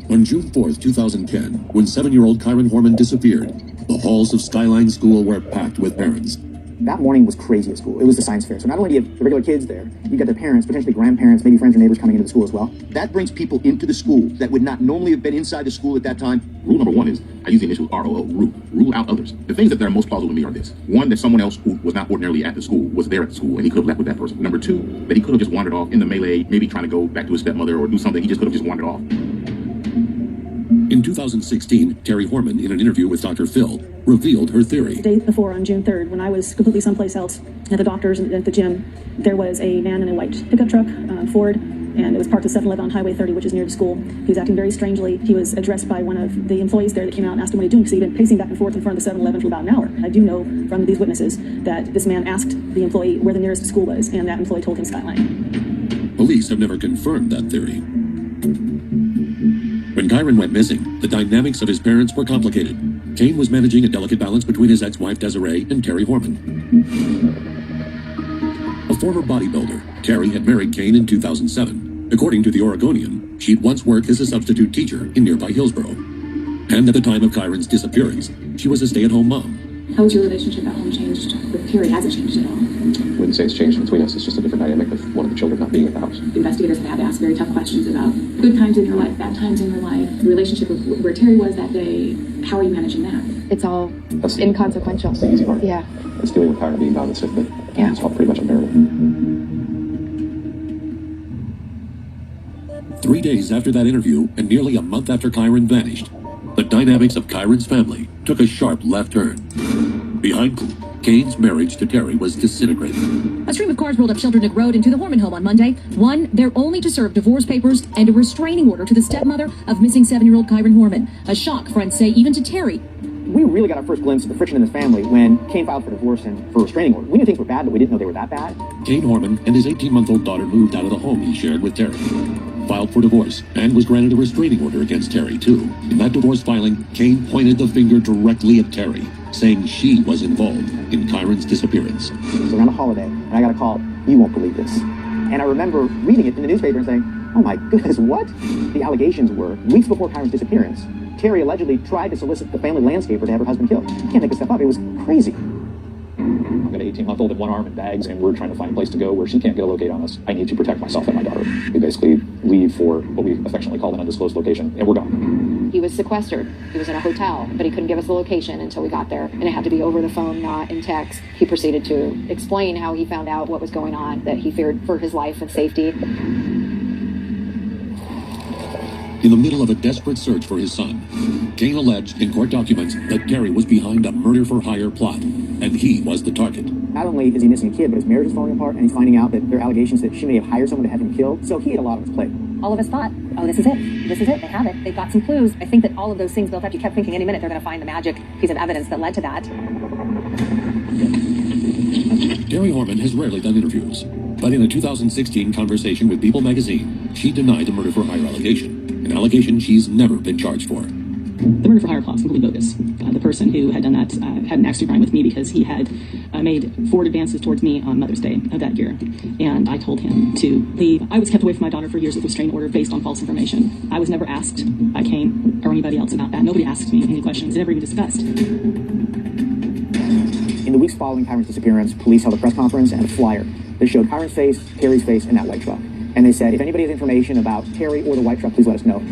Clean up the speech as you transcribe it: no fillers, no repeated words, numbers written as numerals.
On June 4th, 2010, when 7-year-old Kyron Horman disappeared, the halls of Skyline School were packed with parents. That morning was crazy at school. It was the science fair. So not only do you have the regular kids there, you got their parents, potentially grandparents, maybe friends or neighbors coming into the school as well. That brings people into the school that would not normally have been inside the school at that time. Rule number one is, I use the initial ROO, rule out others. The things that are most plausible to me are this. One, that someone else who was not ordinarily at the school was there at the school and he could have left with that person. Number two, that he could have just wandered off in the melee, maybe trying to go back to his stepmother or do something. He just could have just wandered off. In 2016, Terri Horman, in an interview with Dr. Phil, revealed her theory. The day before, on June 3rd, when I was completely someplace else, at the doctor's and at the gym, there was a man in a white pickup truck, Ford, and it was parked at 7-Eleven on Highway 30, which is near the school. He was acting very strangely. He was addressed by one of the employees there that came out and asked him what he's doing, because he'd been pacing back and forth in front of the 7-Eleven for about an hour. I do know from these witnesses that this man asked the employee where the nearest school was, and that employee told him Skyline. Police have never confirmed that theory. When Kyron went missing, the dynamics of his parents were complicated. Kane was managing a delicate balance between his ex-wife Desiree and Terri Horman. A former bodybuilder, Terri had married Kane in 2007. According to the Oregonian, she'd once worked as a substitute teacher in nearby Hillsboro. And at the time of Kyron's disappearance, she was a stay-at-home mom. How has your relationship at home changed with Terri? Has it changed at all? I wouldn't say it's changed between us. It's just a different dynamic with one of the children not being at the house. Investigators have had to ask very tough questions about good times in your life, bad times in your life, the relationship with where Terri was that day. How are you managing that? It's all inconsequential. That's the easy part. Yeah. It's dealing with Kyron being gone that's been, Yeah. it's all pretty much unbearable. 3 days after that interview, and nearly a month after Kyron vanished, the dynamics of Kyron's family took a sharp left turn. Behind Kane's marriage to Terri was disintegrating. A stream of cars rolled up Shelter Road into the Horman home on Monday. One, there only to serve divorce papers and a restraining order to the stepmother of missing 7-year-old Kyron Horman. A shock, friends say, even to Terri. We really got our first glimpse of the friction in this family when Kane filed for divorce and for a restraining order. We knew things were bad, but we didn't know they were that bad. Kane Horman and his 18-month-old daughter moved out of the home he shared with Terri, filed for divorce, and was granted a restraining order against Terri, too. In that divorce filing, Kane pointed the finger directly at Terri, saying she was involved in Kyron's disappearance. It was around a holiday, and I got a call. You won't believe this. And I remember reading it in the newspaper and saying, oh my goodness, what? The allegations were, weeks before Kyron's disappearance, Terri allegedly tried to solicit the family landscaper to have her husband killed. You can't make this stuff up. It was crazy. I've got an 18-month-old in one arm in bags, and we're trying to find a place to go where she can't get a locate on us. I need to protect myself and my daughter. We basically leave for what we affectionately call an undisclosed location, and we're gone. He was sequestered. He was in a hotel, but he couldn't give us the location until we got there. And it had to be over the phone, not in text. He proceeded to explain how he found out what was going on, that he feared for his life and safety. In the middle of a desperate search for his son, Kane alleged in court documents that Terri was behind a murder-for-hire plot, and he was the target. Not only is he missing a kid, but his marriage is falling apart, and he's finding out that there are allegations that she may have hired someone to have him killed. So he had a lot on his plate. All of us thought, oh, this is it. This is it. They have it. They've got some clues. I think that all of those things built up. You kept thinking any minute they're going to find the magic piece of evidence that led to that. Terri Horman has rarely done interviews, but in a 2016 conversation with People magazine, she denied the murder-for-hire allegation, an allegation she's never been charged for. The murder for hire plot is completely bogus. The person who had done that had an axe to grind with me because he had made forward advances towards me on Mother's Day of that year. And I told him to leave. I was kept away from my daughter for years with a restraining order based on false information. I was never asked by Kane or anybody else about that. Nobody asked me any questions. It never even discussed. In the weeks following Kyron's disappearance, police held a press conference and a flyer that showed Kyron's face, Terri's face, and that white truck. And they said, if anybody has information about Terri or the white truck, please let us know.